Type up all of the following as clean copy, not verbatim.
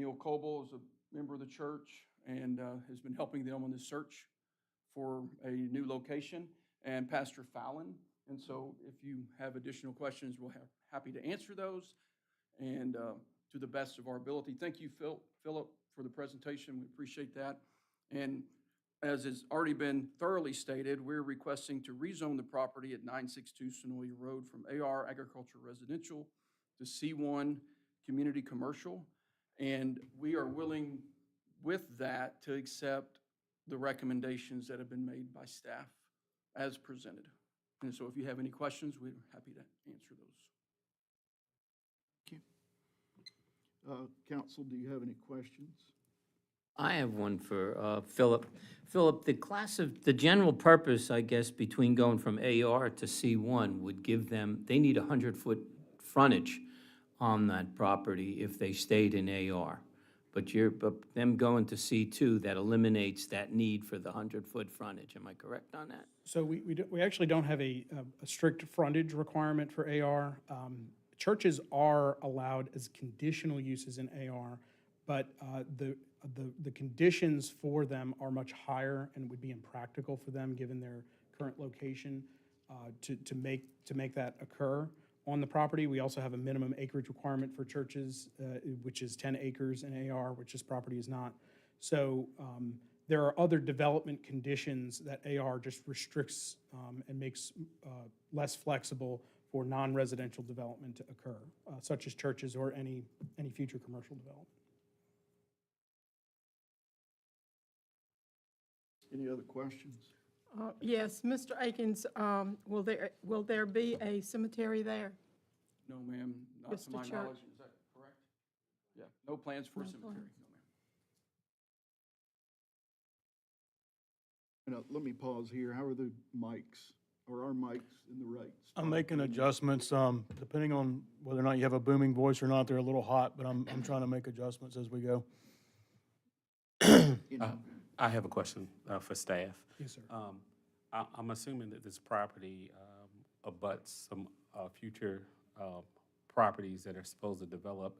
Neil Coble is a member of the church and has been helping them on this search for a new location, and Pastor Fallon. And so if you have additional questions, we'll have happy to answer those and to the best of our ability. Thank you, Philip, for the presentation. We appreciate that. And as has already been thoroughly stated, we're requesting to rezone the property at 962 Sonoya Road from AR Agriculture Residential to C1 Community Commercial. And we are willing with that to accept the recommendations that have been made by staff as presented. And so if you have any questions, we're happy to answer those. Thank you. Council, do you have any questions? I have one for Philip. Philip, the general purpose, I guess, between going from AR to C1 would give them, they need 100-foot frontage on that property if they stayed in AR. But them going to C2, that eliminates that need for the 100-foot frontage. Am I correct on that? So we actually don't have a strict frontage requirement for AR. Churches are allowed as conditional uses in AR, but the conditions for them are much higher and would be impractical for them given their current location to make that occur on the property. We also have a minimum acreage requirement for churches, which is 10 acres in AR, which this property is not. So there are other development conditions that AR just restricts and makes less flexible for non-residential development to occur, such as churches or any future commercial development. Any other questions? Yes, Mr. Akins, will there be a cemetery there? No, ma'am, not to Mr. my Church. knowledge. Is that correct? Yeah, no plans for a No cemetery. plans. No, ma'am. Let me pause here. How are the mics? Are our mics in the right spot? I'm making adjustments, depending on whether or not you have a booming voice or not. They're a little hot, but I'm trying to make adjustments as we go. You know, I have a question for staff. Yes, sir. I'm assuming that this property abuts some future properties that are supposed to develop.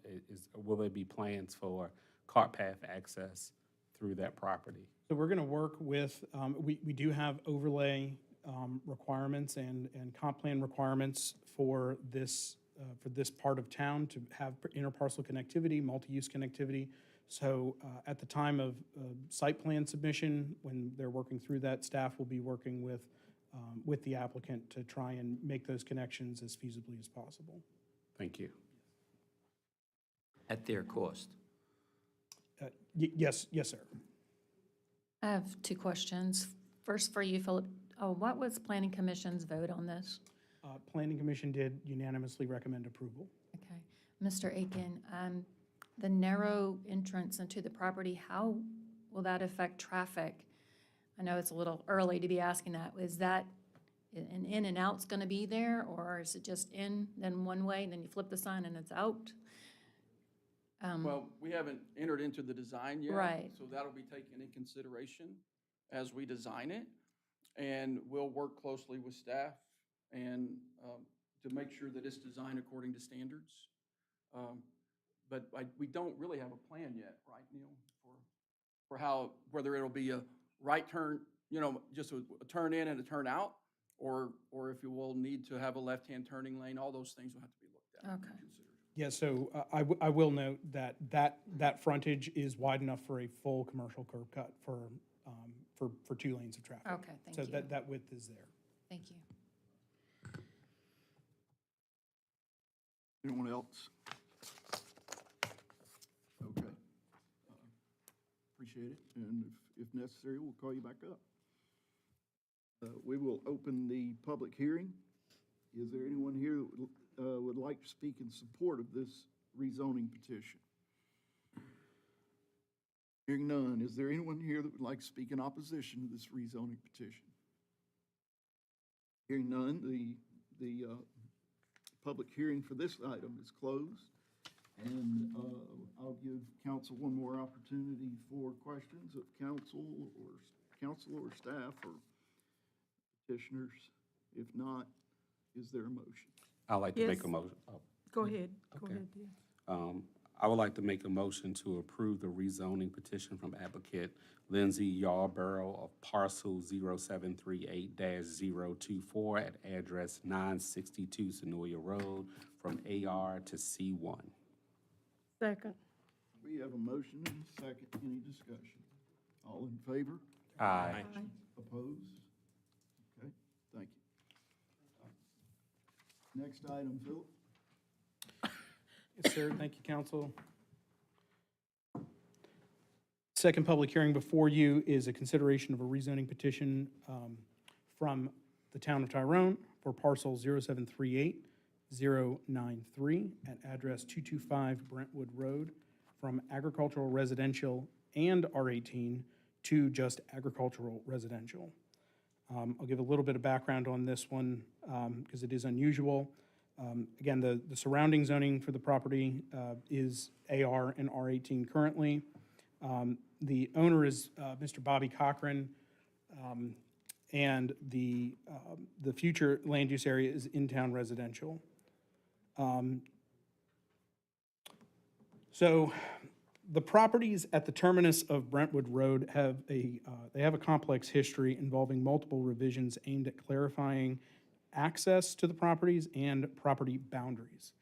Will there be plans for cart path access through that property? So we're going to work with, we do have overlay requirements and comp plan requirements for this part of town to have interparcel connectivity, multi-use connectivity. So at the time of site plan submission, when they're working through that, staff will be working with the applicant to try and make those connections as feasibly as possible. Thank you. At their cost. Yes, sir. I have two questions. First for you, Philip. What was Planning Commission's vote on this? Planning Commission did unanimously recommend approval. Okay. Mr. Aiken, the narrow entrance into the property, how will that affect traffic? I know it's a little early to be asking that. Is that an in and out's going to be there, or is it just in, then one way, and then you flip the sign and it's out? Well, we haven't entered into the design yet. Right. So that'll be taken into consideration as we design it. And we'll work closely with staff and to make sure that it's designed according to standards. But we don't really have a plan yet, right, Neil, for how, whether it'll be a right turn, just a turn in and a turn out, or if you will need to have a left-hand turning lane. All those things will have to be looked at. Okay. And considered. Yeah, so I will note that frontage is wide enough for a full commercial curb cut for 2 lanes of traffic. Okay, thank So you. that width is there. Thank you. anyone else? Okay. Appreciate it. And if necessary, we'll call you back up. We will open the public hearing. Is there anyone here that would like to speak in support of this rezoning petition? Hearing none, is there anyone here that would like to speak in opposition to this rezoning petition? Hearing none, the public hearing for this item is closed. And I'll give council one more opportunity for questions of council or staff or petitioners. If not, is there a motion? I'd like to make Yes. a motion. Go ahead. Go Okay. ahead, dear. I would like to make a motion to approve the rezoning petition from applicant Lindsay Yarborough of parcel 0738-024 at address 962 Senoia Road from AR to C1. Second. We have a motion and a second. Any discussion? All in favor? Aye. Opposed? Okay, thank you. Next item, Philip. Yes, sir. Thank you, council. Second public hearing before you is a consideration of a rezoning petition from the Town of Tyrone for parcel 0738093 at address 225 Brentwood Road from agricultural residential and R18 to just agricultural residential. I'll give a little bit of background on this one because it is unusual. Again, the surrounding zoning for the property is AR and R18 currently. The owner is Mr. Bobby Cochran, and the future land use area is in-town residential. So the properties at the terminus of Brentwood Road have they have a complex history involving multiple revisions aimed at clarifying access to the properties and property boundaries.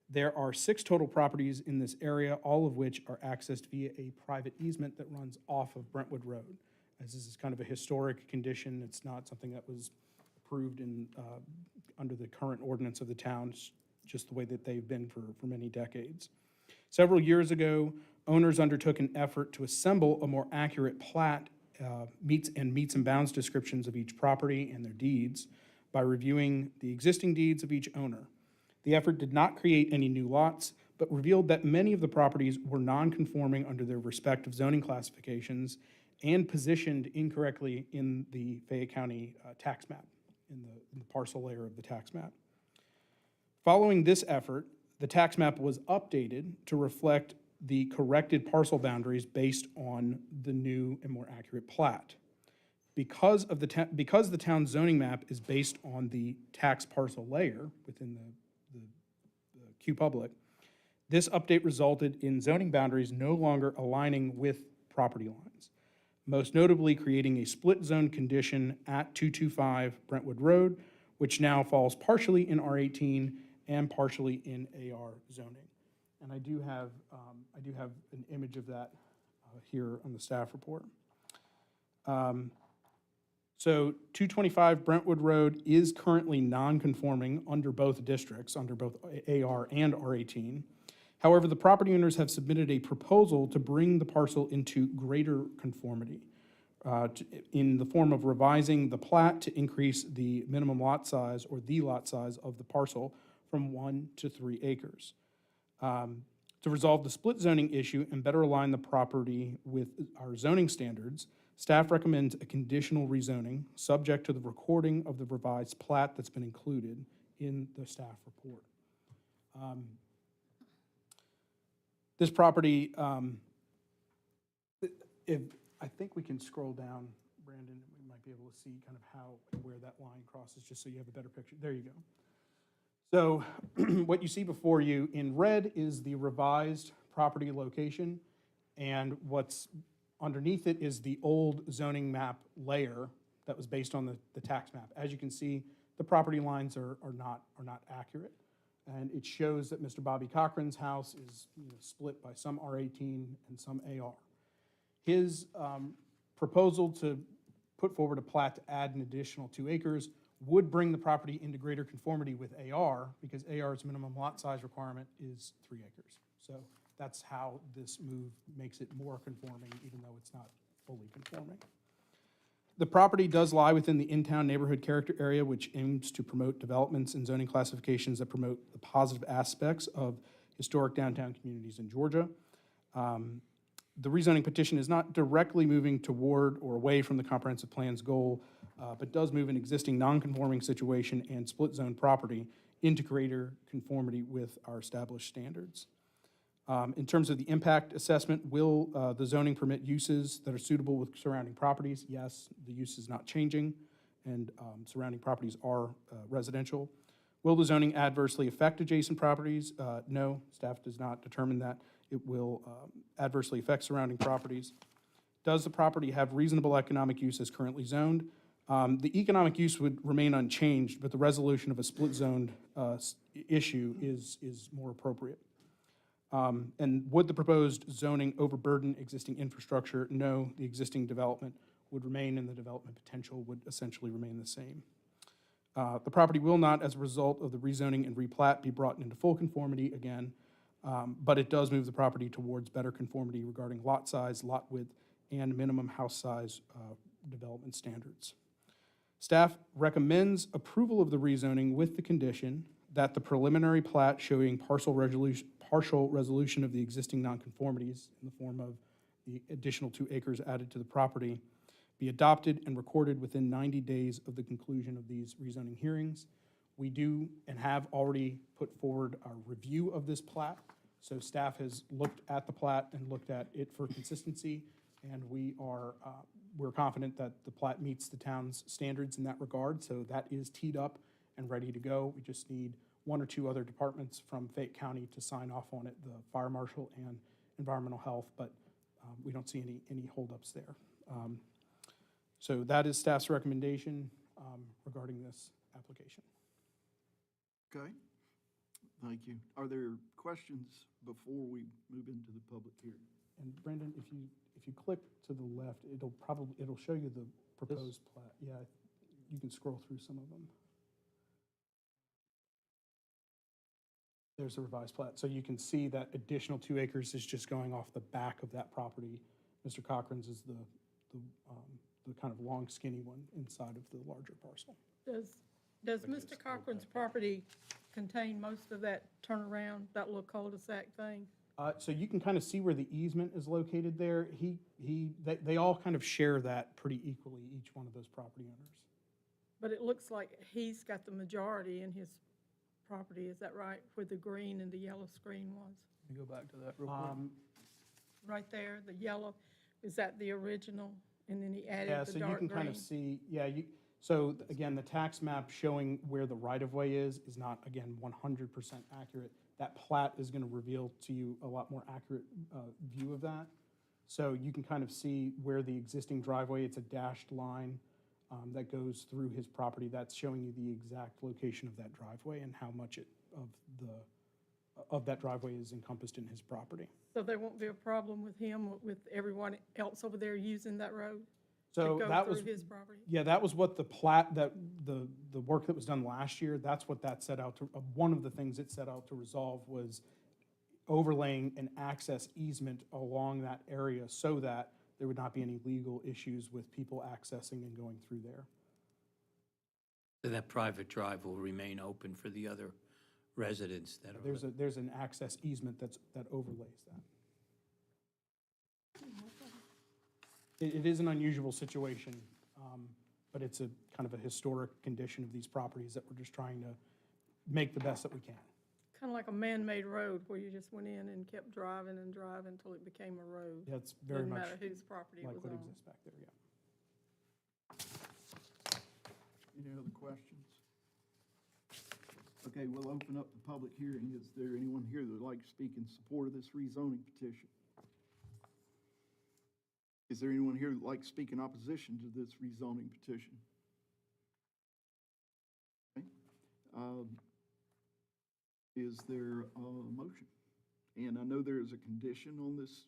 There are 6 total properties in this area, all of which are accessed via a private easement that runs off of Brentwood Road. As this is kind of a historic condition, it's not something that was approved in, under the current ordinance of the town, it's just the way that they've been for many decades. Several years ago, owners undertook an effort to assemble a more accurate plat, meets and bounds descriptions of each property and their deeds by reviewing the existing deeds of each owner. The effort did not create any new lots, but revealed that many of the properties were non-conforming under their respective zoning classifications and positioned incorrectly in the Fayette County tax map, in the parcel layer of the tax map. Following this effort, the tax map was updated to reflect the corrected parcel boundaries based on the new and more accurate plat. Because the town zoning map is based on the tax parcel layer within the Q Public, this update resulted in zoning boundaries no longer aligning with property lines, most notably creating a split zone condition at 225 Brentwood Road, which now falls partially in R18 and partially in AR zoning. And I do have an image of that here on the staff report. So 225 Brentwood Road is currently non-conforming under both districts, under both AR and R18. However, the property owners have submitted a proposal to bring the parcel into greater conformity in the form of revising the plat to increase the minimum lot size or the lot size of the parcel from 1 to 3 acres. To resolve the split zoning issue and better align the property with our zoning standards, staff recommends a conditional rezoning subject to the recording of the revised plat that's been included in the staff report. This property, if I think we can scroll down, Brandon, we might be able to see kind of how, where that line crosses, just so you have a better picture. There you go. So what you see before you in red is the revised property location, and what's underneath it is the old zoning map layer that was based on the tax map. As you can see, the property lines are not accurate. And it shows that Mr. Bobby Cochran's house is split by some R18 and some AR. His proposal to put forward a plat to add an additional 2 acres would bring the property into greater conformity with AR because AR's minimum lot size requirement is 3 acres. So that's how this move makes it more conforming, even though it's not fully conforming. The property does lie within the in-town neighborhood character area, which aims to promote developments and zoning classifications that promote the positive aspects of historic downtown communities in Georgia. The rezoning petition is not directly moving toward or away from the comprehensive plan's goal, but does move an existing non-conforming situation and split zone property into greater conformity with our established standards. In terms of the impact assessment, will the zoning permit uses that are suitable with surrounding properties? Yes, the use is not changing, and surrounding properties are residential. Will the zoning adversely affect adjacent properties? No, staff does not determine that. it will adversely affect surrounding properties. Does the property have reasonable economic use as currently zoned? The economic use would remain unchanged, but the resolution of a split-zoned issue is more appropriate. And would the proposed zoning overburden existing infrastructure? No, the existing development would remain, and the development potential would essentially remain the same. The property will not, as a result of the rezoning and replat, be brought into full conformity again, but it does move the property towards better conformity regarding lot size, lot width, and minimum house size development standards. Staff recommends approval of the rezoning with the condition that the preliminary plat showing partial resolution of the existing nonconformities in the form of the additional 2 acres added to the property be adopted and recorded within 90 days of the conclusion of these rezoning hearings. We do and have already put forward our review of this plat. So staff has looked at the plat and looked at it for consistency, and we're confident that the plat meets the town's standards in that regard. So that is teed up and ready to go. We just need 1 or 2 other departments from Fayette County to sign off on it, the fire marshal and environmental health, but we don't see any holdups there. So that is staff's recommendation regarding this application. Okay, thank you. Are there questions before we move into the public hearing? And Brandon, if you click to the left, it'll show you the proposed plat. Yeah, you can scroll through some of them. There's the revised plat. So you can see that additional 2 acres is just going off the back of that property. Mr. Cochran's is the kind of long skinny one inside of the larger parcel. Does Mr. Cochran's property contain most of that turnaround, that little cul-de-sac thing? So you can kind of see where the easement is located there. They all kind of share that pretty equally, each one of those property owners. But it looks like he's got the majority in his property, is that right? Where the green and the yellow screen was? Let me go back to that real quick. Right there, the yellow, is that the original? And then he added Yeah, the so dark you can green? kind of see, so again, the tax map showing where the right-of-way is not, again, 100% accurate. That plat is going to reveal to you a lot more accurate view of that. So you can kind of see where the existing driveway, it's a dashed line that goes through his property. That's showing you the exact location of that driveway and how much of that driveway is encompassed in his property. So there won't be a problem with him, with everyone else over there using that road So to that go was, through his property? yeah, that was what the plat, the work that was done last year, that's what that set out to, one of the things it set out to resolve was overlaying an access easement along that area so that there would not be any legal issues with people accessing and going through there. So that private drive will remain open for the other residents that are. There's an access easement that overlays that. It is an unusual situation, but it's a kind of a historic condition of these properties that we're just trying to make the best that we can. Kind of like a man-made road where you just went in and kept driving and driving until it became a road. Yeah, it's very Didn't much matter whose property it like was what on. exists back there, yeah. Any other questions? Okay, we'll open up the public hearing. Is there anyone here that would like to speak in support of this rezoning petition? Is there anyone here that would like to speak in opposition to this rezoning petition? Okay. Is there a motion? And I know there is a condition on this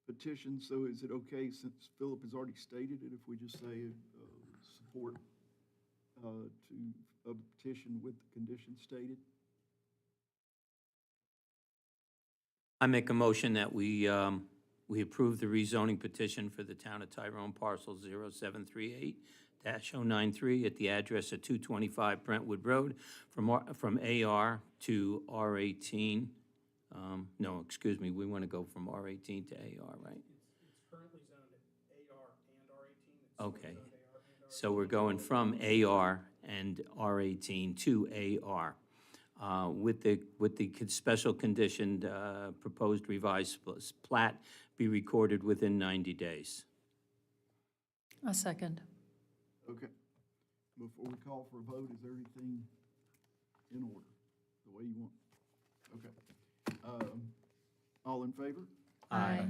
petition, so is it okay, since Philip has already stated it, if we just say support to a petition with the condition stated? I make a motion that we approve the rezoning petition for the Town of Tyrone parcel 0738-093 at the address of 225 Brentwood Road from AR to R18. No, excuse me, we want to go from R18 to AR, right? It's currently zoned at AR and R18. Okay. So we're going from AR and R18 to AR. With the special conditioned proposed revised plat be recorded within 90 days. A second. Okay. Before we call for a vote, is everything in order, the way you want? Okay. All in favor? Aye.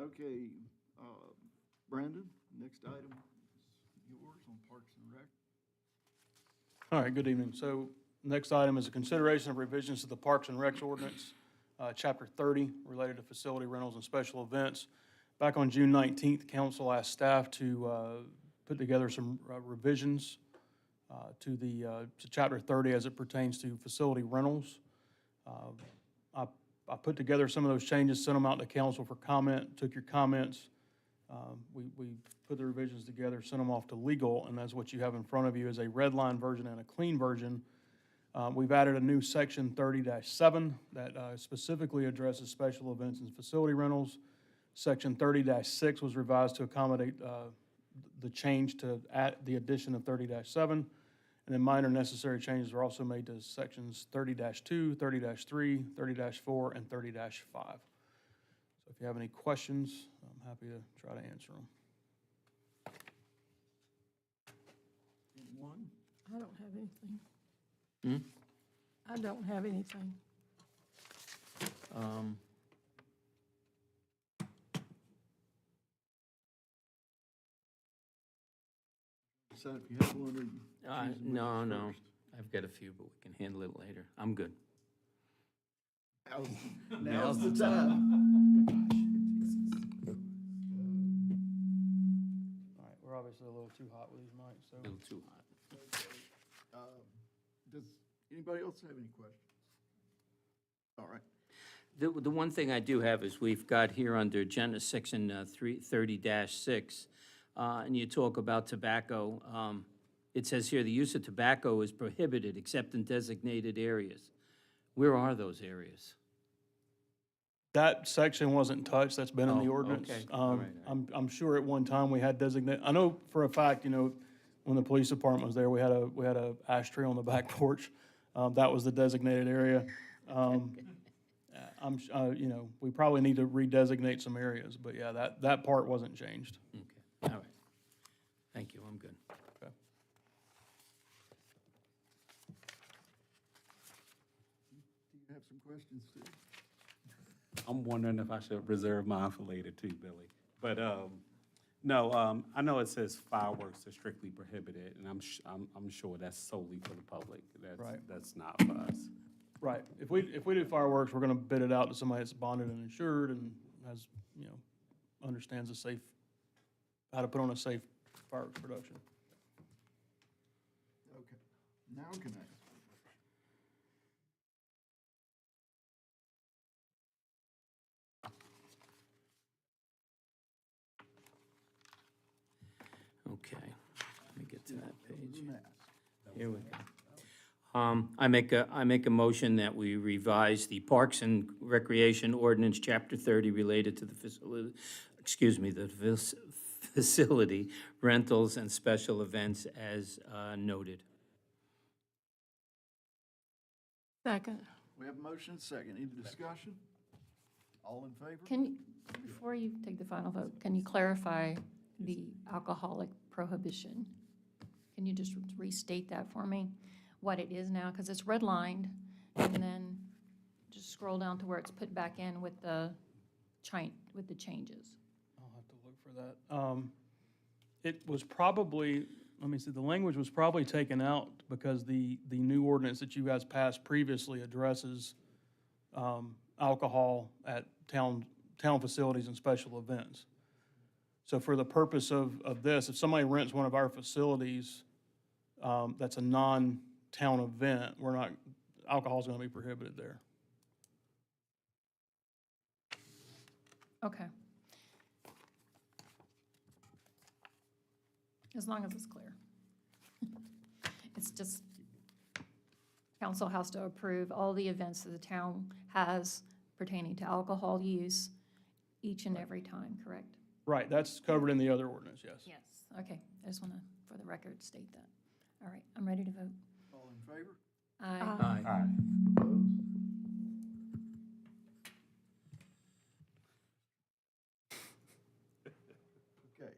Okay, Brandon, next item is yours on Parks and Rec. All right, good evening. So next item is a consideration of revisions to the Parks and Recs ordinance, Chapter 30, related to facility rentals and special events. Back on June 19th, council asked staff to put together some revisions to Chapter 30 as it pertains to facility rentals. I put together some of those changes, sent them out to council for comment, took your comments. We put the revisions together, sent them off to legal, and that's what you have in front of you is a red line version and a clean version. We've added a new section 30-7 that specifically addresses special events and facility rentals. Section 30-6 was revised to accommodate the change to add the addition of 30-7. And then minor necessary changes were also made to sections 30-2, 30-3, 30-4, and 30-5. So if you have any questions, I'm happy to try to answer them. Anyone? I don't have anything. Hmm? I don't have anything. So if you have one, or you choosing No, which no, first? I've got a few, but we can handle it later. I'm good. Now's the time. All right, we're obviously a little too hot with these mics, so. A little too hot. Does anybody else have any questions? All right. The one thing I do have is we've got here under agenda section 30-6, and you talk about tobacco. It says here, the use of tobacco is prohibited except in designated areas. Where are those areas? That section wasn't touched, that's been in the Oh, ordinance. okay. All right, all right. I'm sure at one time we had designate, I know for a fact, when the police department was there, we had a ashtray on the back porch. That was the designated area. We probably need to redesignate some areas, but yeah, that part wasn't changed. Okay, all right. Thank you, I'm good. Okay. Do you have some questions, Steve? I'm wondering if I should reserve mine for later too, Billy. But, no, I know it says fireworks are strictly prohibited, and I'm sure that's solely for the public. Right. That's not for us. Right. If we do fireworks, we're gonna bid it out to somebody that's bonded and insured and has, understands how to put on a safe fireworks production. Okay. Now can I ask? Okay, let me get to that That was page. an ask. Here we go. I make a motion that we revise the Parks and Recreation Ordinance, Chapter 30, related to the facility rentals and special events as noted. Second. We have a motion and a second. Any discussion? All in favor? Before you take the final vote, can you clarify the alcoholic prohibition? Can you just restate that for me, what it is now? Because it's redlined, and then just scroll down to where it's put back in with the changes. I'll have to look for that. It was probably, let me see, the language was probably taken out because the new ordinance that you guys passed previously addresses alcohol at town facilities and special events. So for the purpose of this, if somebody rents one of our facilities, that's a non-town event, alcohol's gonna be prohibited there. Okay. As long as it's clear. It's just, council has to approve all the events that the town has pertaining to alcohol use each and every time, correct? Right, that's covered in the other ordinance, yes. Yes. Okay, I just want to, for the record, state that. All right, I'm ready to vote. All in favor? Aye. Aye. Opposed? Okay.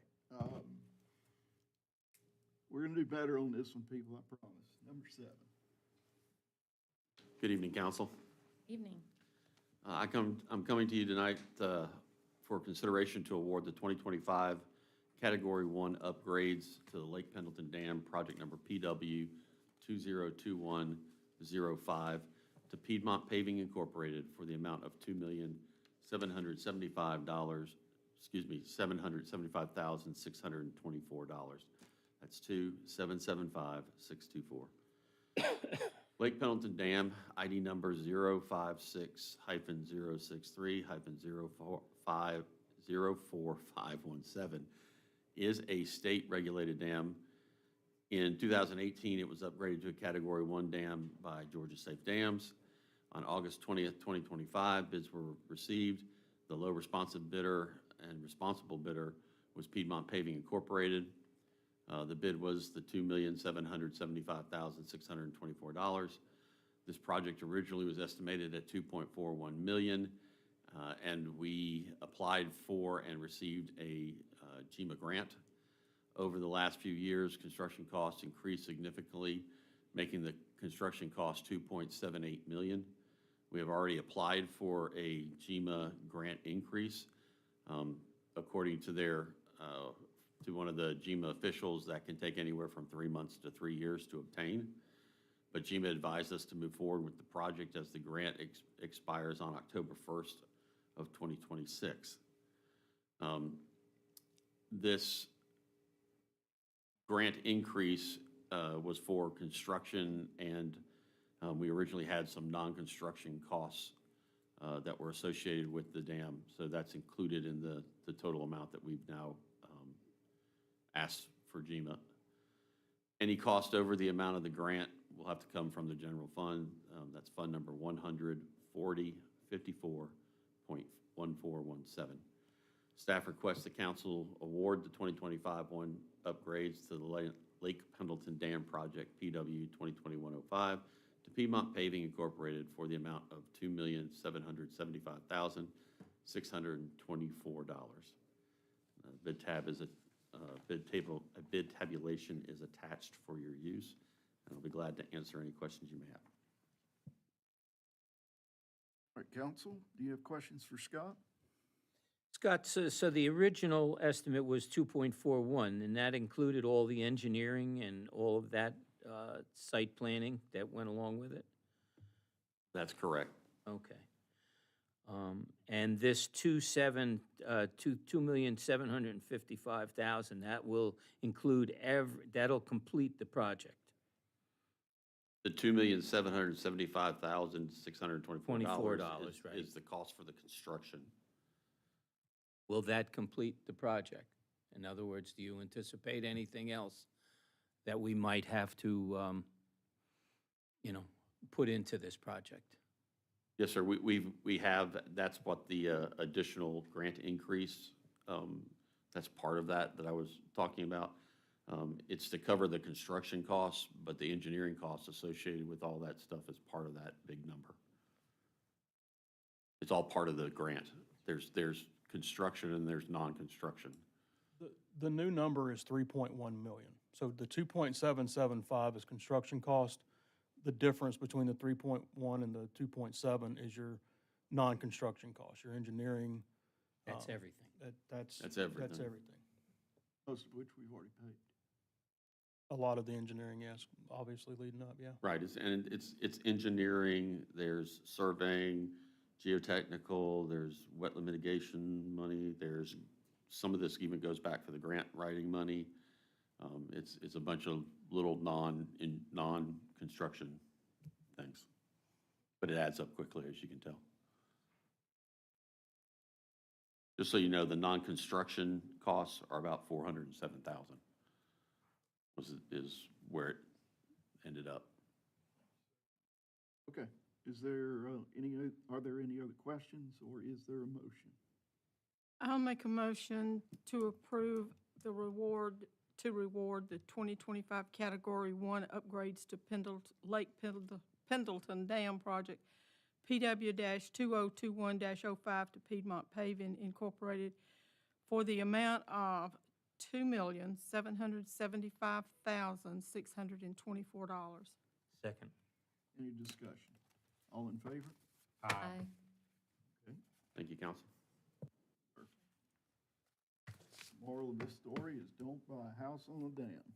We're gonna do better on this one, people, I promise. Number 7. Good evening, council. Evening. I'm coming to you tonight for consideration to award the 2025 Category 1 upgrades to the Lake Pendleton Dam, project number PW 202105, to Piedmont Paving Incorporated for the amount of $775,624. That's 2775624. Lake Pendleton Dam, ID number 056-063-04517, is a state-regulated dam. In 2018, it was upgraded to a Category 1 dam by Georgia Safe Dams. On August 20th, 2025, bids were received. The low responsive bidder and responsible bidder was Piedmont Paving Incorporated. The bid was the $2,775,624. This project originally was estimated at $2.41 million, and we applied for and received a GEMA grant. Over the last few years, construction costs increased significantly, making the construction cost $2.78 million. We have already applied for a GEMA grant increase. According to to one of the GEMA officials, that can take anywhere from 3 months to 3 years to obtain. But GEMA advised us to move forward with the project as the grant expires on October 1st of 2026. This grant increase was for construction, and we originally had some non-construction costs that were associated with the dam. So that's included in the total amount that we've now asked for GEMA. Any cost over the amount of the grant will have to come from the general fund. That's fund number 14054.1417. Staff requests the council award the 2025 upgrades to the Lake Pendleton Dam project, PW 202105, to Piedmont Paving Incorporated for the amount of $2,775,624. A bid tabulation is attached for your use, and I'll be glad to answer any questions you may have. All right, council, do you have questions for Scott? Scott, so the original estimate was 2.41, and that included all the engineering and all of that site planning that went along with it? That's correct. Okay. And this $2,755,000, that will include that'll complete the project? The $2,775,624 right. is the cost for the construction. Will that complete the project? In other words, do you anticipate anything else that we might have to, put into this project? Yes, sir. We have, that's what the additional grant increase, that's part of that I was talking about. It's to cover the construction costs, but the engineering costs associated with all that stuff is part of that big number. It's all part of the grant. There's construction and there's non-construction. The new number is 3.1 million. So the 2.775 is construction cost. The difference between the 3.1 and the 2.7 is your non-construction cost, your engineering. That's everything. That's everything. That's everything. Most of which we've already paid. A lot of the engineering, yes, obviously leading up, yeah. Right, it's engineering, there's surveying, geotechnical, there's wetland mitigation money, there's, some of this even goes back for the grant writing money. It's a bunch of little non-construction things, but it adds up quickly, as you can tell. Just so you know, the non-construction costs are about $407,000. Is where it ended up. Okay, are there any other questions, or is there a motion? I'll make a motion to approve the reward the 2025 Category 1 upgrades to Lake Pendleton Dam Project, PW-2021-05 to Piedmont Paving Incorporated for the amount of $2,775,624. Second. Any discussion? All in favor? Aye. Thank you, council. Moral of this story is don't buy a house on a dam.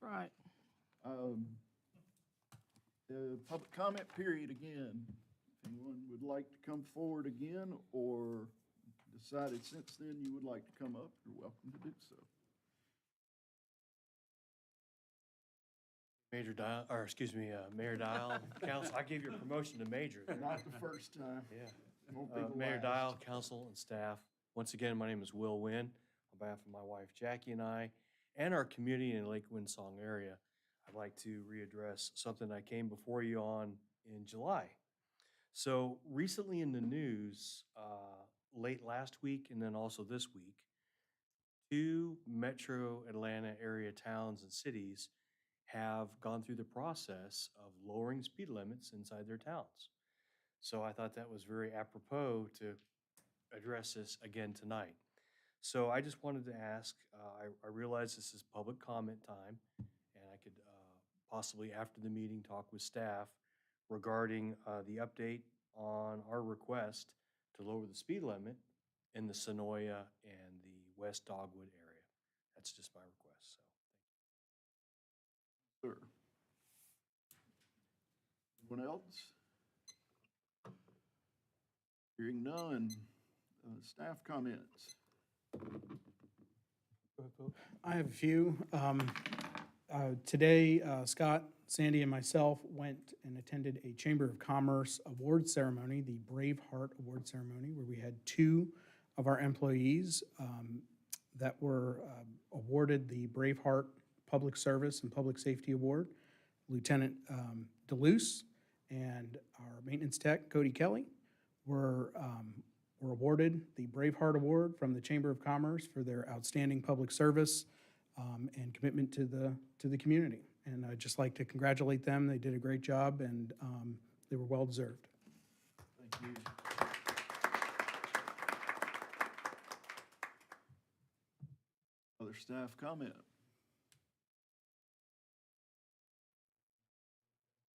Right. The public comment period again. If anyone would like to come forward again or decided since then you would like to come up, you're welcome to do so. Major Dial, or excuse me, Mayor Dial, council, I gave you a promotion to major. Not the first time. Yeah. Won't be the Mayor last. Dial, council and staff, once again, my name is Will Wynn. On behalf of my wife Jackie and I, and our community in Lake Windsong area, I'd like to readdress something I came before you on in July. So recently in the news, late last week and then also this week, 2 metro Atlanta area towns and cities have gone through the process of lowering speed limits inside their towns. So I thought that was very apropos to address this again tonight. So I just wanted to ask, I realize this is public comment time, and I could possibly after the meeting talk with staff regarding the update on our request to lower the speed limit in the Sonoya and the West Dogwood area. That's just my request, so. Sir. Anyone else? Hearing none. Staff comments. I have a few. Today, Scott, Sandy, and myself went and attended a Chamber of Commerce award ceremony, the Brave Heart Award Ceremony, where we had 2 of our employees that were awarded the Brave Heart Public Service and Public Safety Award. Lieutenant DeLuce and our maintenance tech, Cody Kelly, were awarded the Brave Heart Award from the Chamber of Commerce for their outstanding public service and commitment to the community. And I'd just like to congratulate them. They did a great job, and they were well-deserved. Thank you. Other staff comment?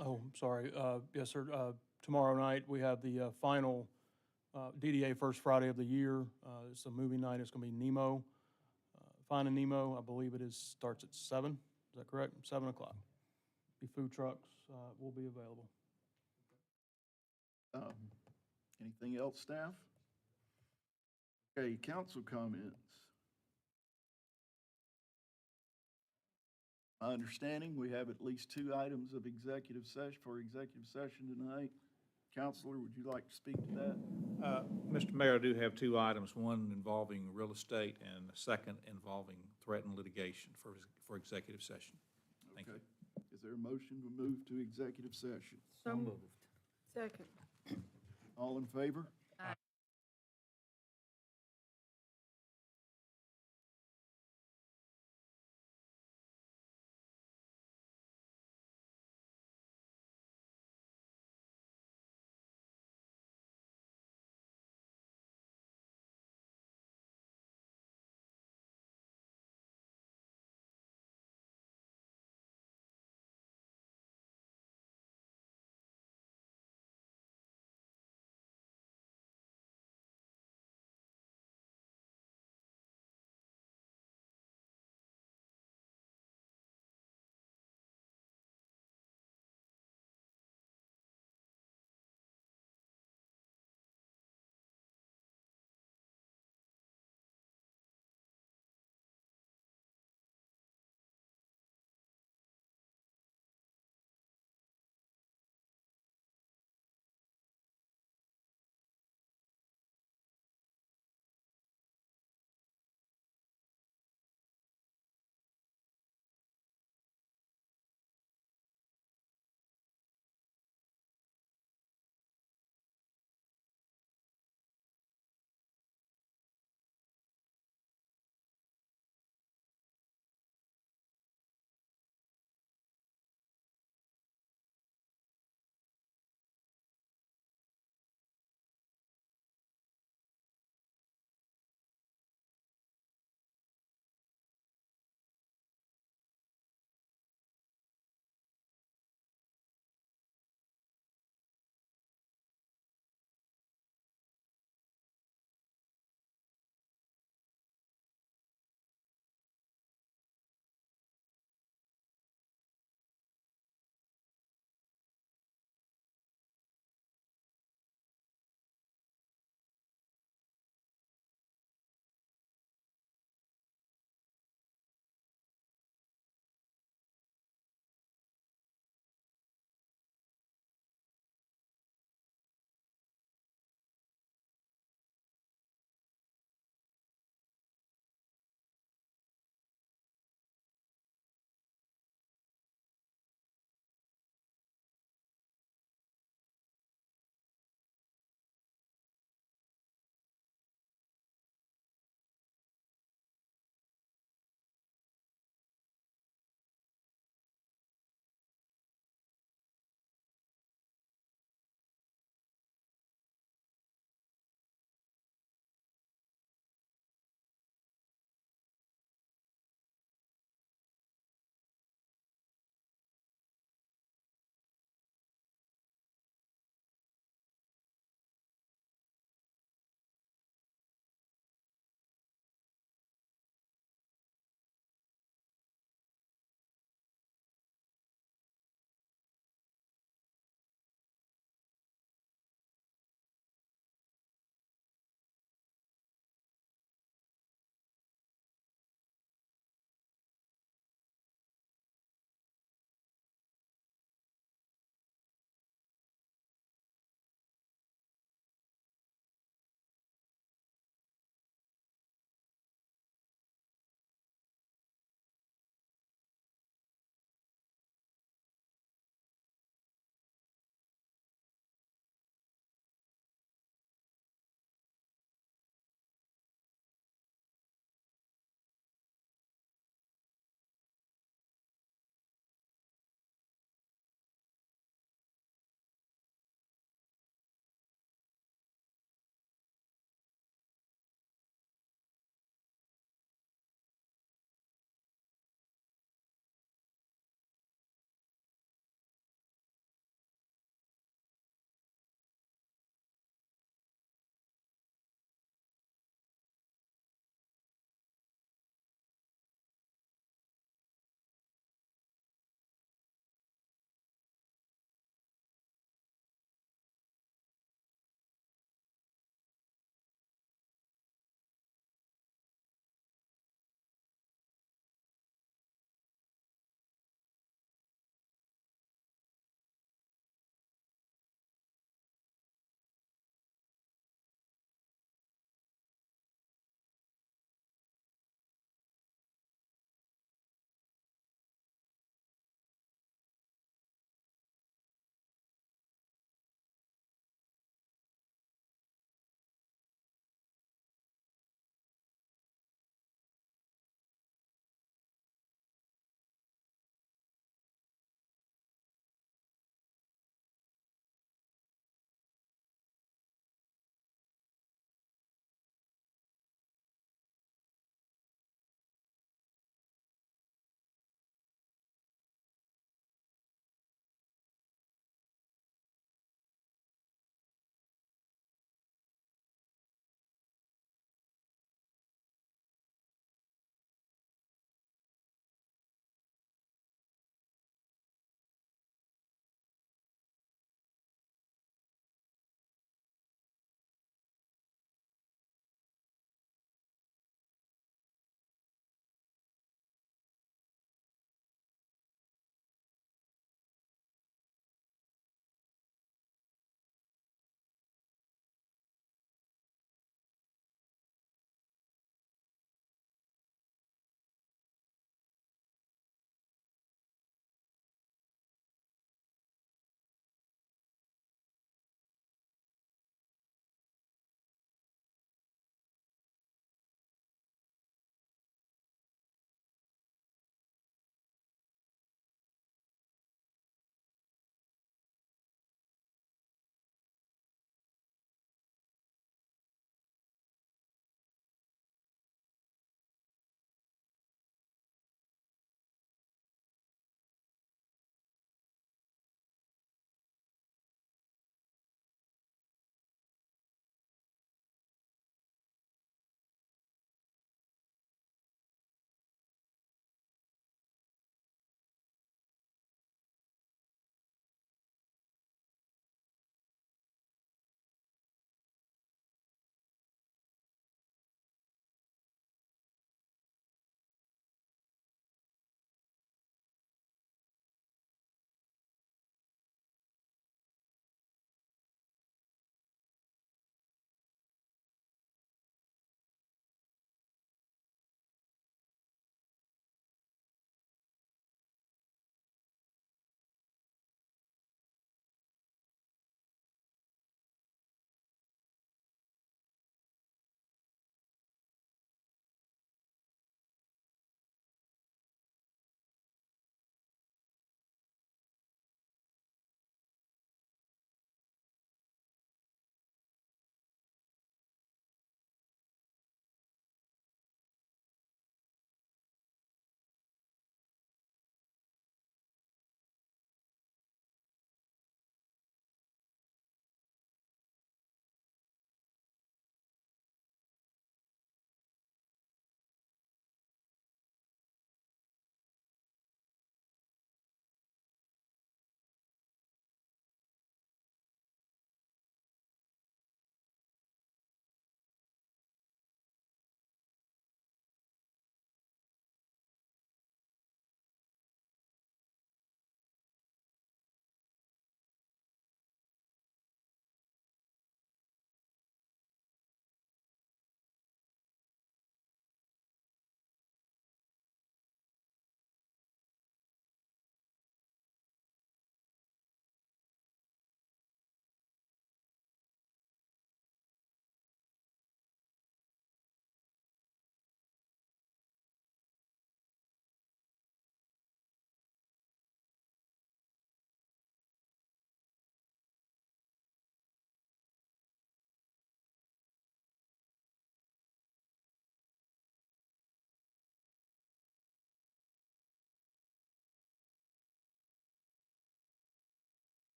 Oh, I'm sorry. Yes, sir. Tomorrow night, we have the final DDA First Friday of the year. It's a movie night. It's going to be Nemo. Finding Nemo, I believe it starts at 7. Is that correct? 7 o'clock. The food trucks will be available. Anything else, staff? Okay, council comments. My understanding, we have at least 2 items of executive session tonight. Counselor, would you like to speak to that? Mr. Mayor, I do have 2 items, one involving real estate and a second involving threatened litigation for executive session. Thank you. Okay. Is there a motion to move to executive session? So moved. Second. All in favor?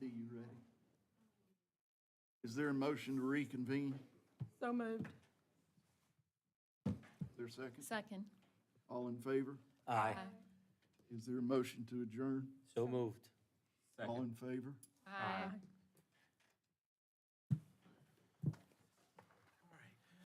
D, you ready? Is there a motion to reconvene? So moved. Is there a second? Second. All in favor? Aye. Is there a motion to adjourn? So moved. All in favor? Aye.